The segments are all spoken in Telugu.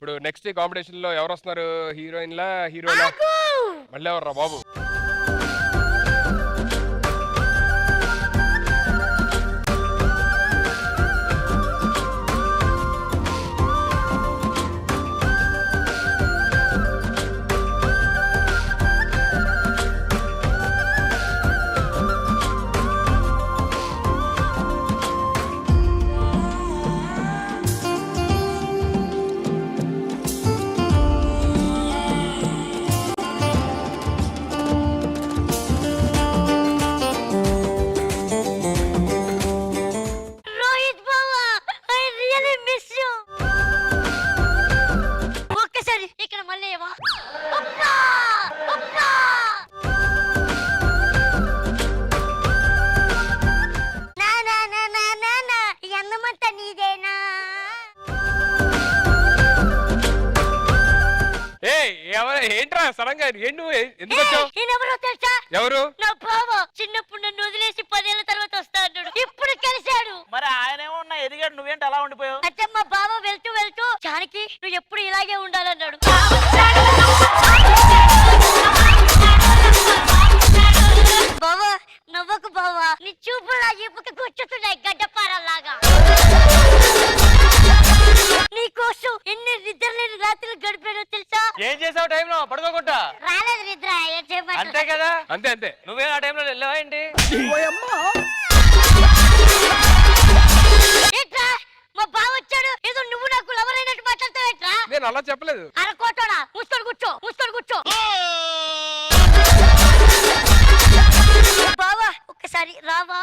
ఇప్పుడు నెక్స్ట్ కాంపిటీషన్ లో ఎవరు వస్తున్నారు? హీరోయిన్లా హీరోలా? మళ్ళీ ఎవర్రా బాబు? ఏంట్రా సడన్ గా ఎందుకు వచ్చావు? ఎవరు? నా బావ చిన్నప్పుడు నన్ను వదిలేసి 10 ఏళ్ల తర్వాత వస్తా అన్నాడు. ఇప్పుడు కలిశాడు. మరి ఆయన ఏమన్నా ఎదిగాడు, నువ్వేంటి అలా ఉండిపోయావు? అంటే మా బావ వెళ్తూ వెళ్తూ జానకి నువ్వు ఎప్పుడు ఇలాగే ఉండాలన్నాడు. బావా నవ్వకు బావా, నీ చూపులు నా ఈపుకి గుచ్చుతున్నాయి గడ్డపారలాగా. నీ కోసం ఎన్ని నిద్రలేని రాత్రులు గడిపాడో తెలుసా? ఏం చేసావు టైంలో? పడుకోకుండా రాలేదు నిద్ర. అంతే కదా? అంతే అంతే. నువ్వే ఆ టైంలో వెళ్ళావా ఏంటి? ఏంట్రా మా బావ వచ్చాడు, ఏదో నువ్వు నాకు లవర్ అయినట్టు మాట్లాడతావేంట్రా? నేను అలా చెప్పలేదు. అరకోటోడా మూసుకొని కూర్చో, మూసుకొని కూర్చో. బావా ఒక్కసారి రావా?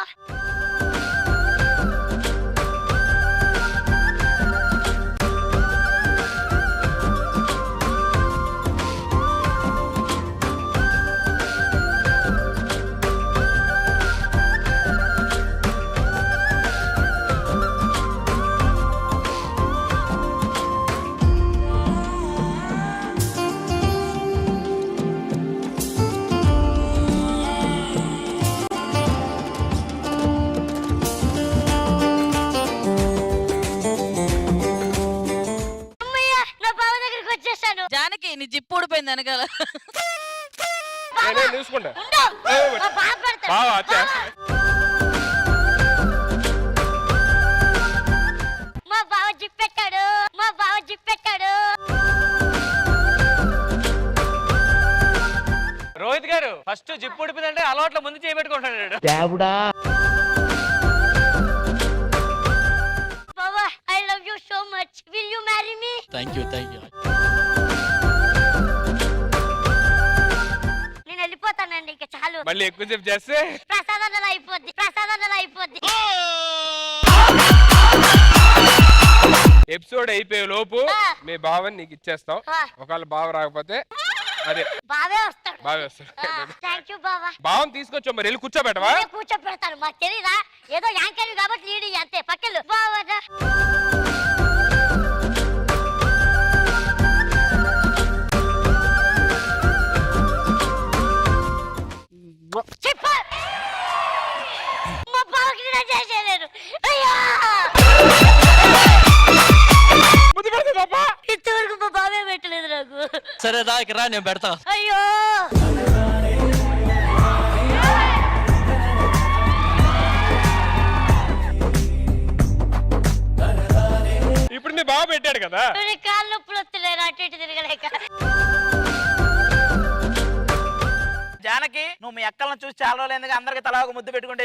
జానకి నీ జిప్పు ఊడిపోయింది వెనకాల. చూసుకుంటా. మా బావ జిప్పెట్టాడు, మా బావ జిప్పెట్టాడు. రోహిత్ గారు ఫస్ట్ జిప్పు ఊడిపోయిందంటే అలవాట్ల ముందు చేయబెట్టుకుంటాడు. బావా I love you so much, will you marry me? Thank you. నేను వెళ్ళిపోతానండి ఇక చాలు. మళ్ళీ ఎక్కువసేపు చేస్తే ప్రసాదం అయిపోద్ది. ఎపిసోడ్ అయిపోయే లోపు మీ బావని నీకు ఇచ్చేస్తాం. ఒకవేళ బావ రాకపోతే అదే బావే వస్తాడు. థ్యాంక్ యూ బావా. బావని తీసుకొచ్చా మరి వెళ్ళి కూర్చోబెట్టవా? కూర్చోబెడతాను, మాకు తెలీదా? ఏదో యాంకర్ కాబట్టి లీడి అంతే. పక్కలు బావా చెప్పు. మా బావకి నేను చేసేలేను. అయ్యా ఇంతవరకు మా బావే పెట్టలేదు నాకు. సరే రా నేను పెడతా. అయ్యో ఇప్పుడు నీ బావ పెట్టాడు కదా. కాళ్ళు నొప్పులు వస్తున్నాయి అటు ఇటు తిరగలేక. జానకి నువ్వు మీ అక్కలను చూసి చాలా రోజులు అందరికి తలా ఒక ముద్దు పెట్టుకుంటే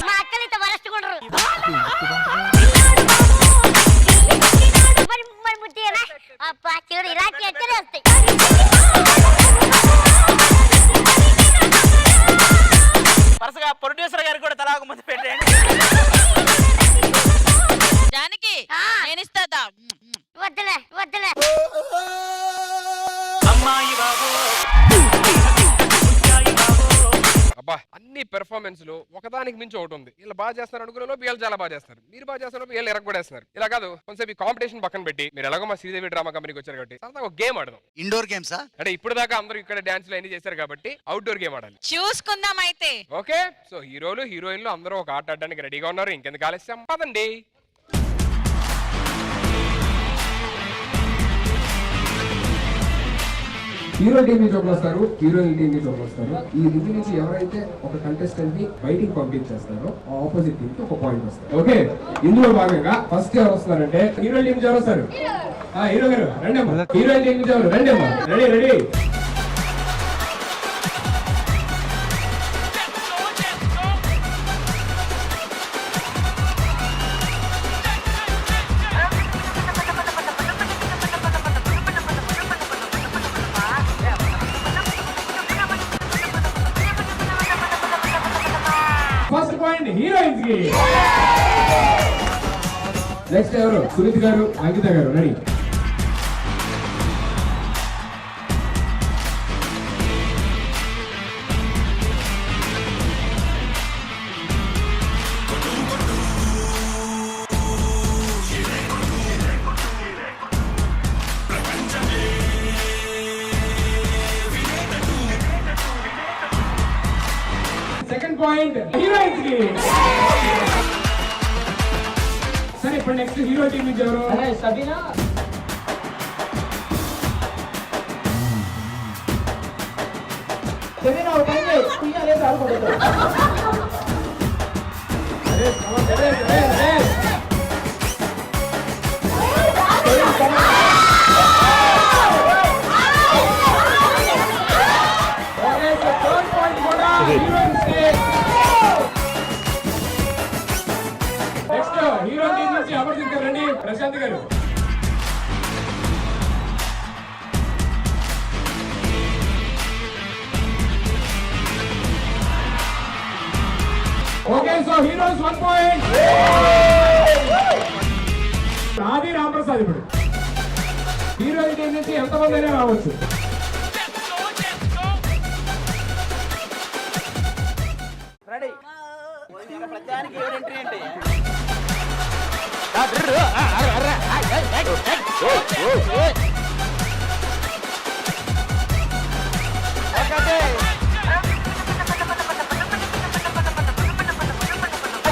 మా అక్కలు ఇంత వరస్టుకుంటారు. మరి ముద్దేనా? అబ్బా చివరి ఇలాంటి ఎక్కడే వస్తాయి. వరుసగా ప్రొడ్యూసర్ గారికి కూడా తలా ఒక ముద్దు పెట్టండి. జానకి నేను ఇస్తా. వద్దులే అమ్మాయి బాబు. అబ్బా అన్ని పెర్ఫార్మెన్స్ లో ఒకదానికి మించి ఒకటి ఉంది. వీళ్ళు బాగా చేస్తారు అనుకునే వీళ్ళు చాలా బాగా చేస్తారు, మీరు బాగా చేస్తారు వీళ్ళు ఎరగొడేస్తున్నారు. ఇలా కాదు, కొంచెం ఈ కాంపిటీషన్ పక్కన పెట్టి మీరు ఎలాగో మా శ్రీదేవి డ్రామా కంపెనీకి వచ్చారు కాబట్టి సరదాగా ఒక గేమ్ ఆడదాం. ఇండోర్ గేమ్సా? అంటే ఇప్పుడు దాకా అందరూ ఇక్కడ డాన్స్ లో అన్ని చేశారు కాబట్టి అవుట్డోర్ గేమ్ ఆడాలి. చూసుకుందాం అయితే. ఓకే, సో హీరోలు హీరోయిన్లు అందరూ ఒక ఆట ఆడడానికి రెడీగా ఉన్నారు. ఇంకెందుకు ఆలస్యం, పదండి. హీరో టీం నుంచి ఒకరు వస్తారు, హీరోయిన్ టీం నుంచి ఒకరు వస్తారు. ఈ రింగ్ నుంచి ఎవరైతే ఒక కంటెస్టెంట్ ని బయటికి పంపించేస్తారో ఆపోజిట్ టీం కి ఒక పాయింట్ వస్తారు. ఓకే, ఇందులో భాగంగా ఫస్ట్ ఎవరు వస్తారంటే హీరోయిన్ టీం నుంచి ఎవరు వస్తారు? హీరో గారు రండి అమ్మా. హీరోయిన్ టీం నుంచి ఎవరు? రండి అమ్మా. Ready ready. First point heroines కి. నెక్స్ట్ ఎవరు? సునీత్ గారు, అంకిత గారు రెడీ. సెకండ్ పాయింట్ హీరోయిన్స్ కి. సరే ఇప్పుడు నెక్స్ట్ హీరో టీం నుంచి ఎవరు? నెక్స్ట్ హీరో టీం నుంచి ఎవరు తింటారండి? ప్రశాంత్ గారు. Okay, so heroes 1 point. ఆది రాంప్రసాద్. ఇప్పుడు హీరోయిన్ టీం నుంచి ఎంతమంది అయినా రావచ్చు. రెడీ. ప్రతిదానికి ఎవరు ఎంట్రీ అంటే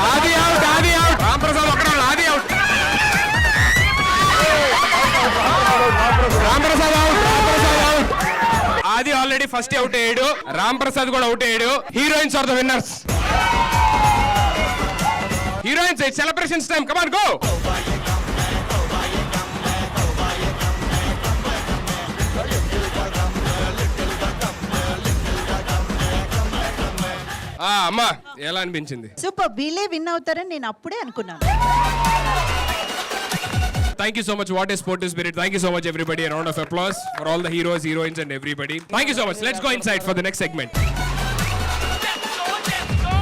ఆది అవుట్, ఆది అవుట్. రాంప్రసాద్ ఒక్కడే, Aadi out. Ramprasad out, Ramprasad out. Aadi already first out అయ్యాడు, రాంప్రసాద్ కూడా అవుట్ అయ్యాడు. Heroines are the winners. Heroines, it's celebrations time. Come on, go. అమ్మా ఎలా అనిపించింది? సూపర్. వీళ్ళే విన్ అవుతారని నేను అప్పుడే అనుకున్నాను. Thank you so much. What a sportive spirit. Thank you so much, everybody. A round of applause for all the heroes, heroines, and everybody. Thank you so much. Let's go inside for the next segment.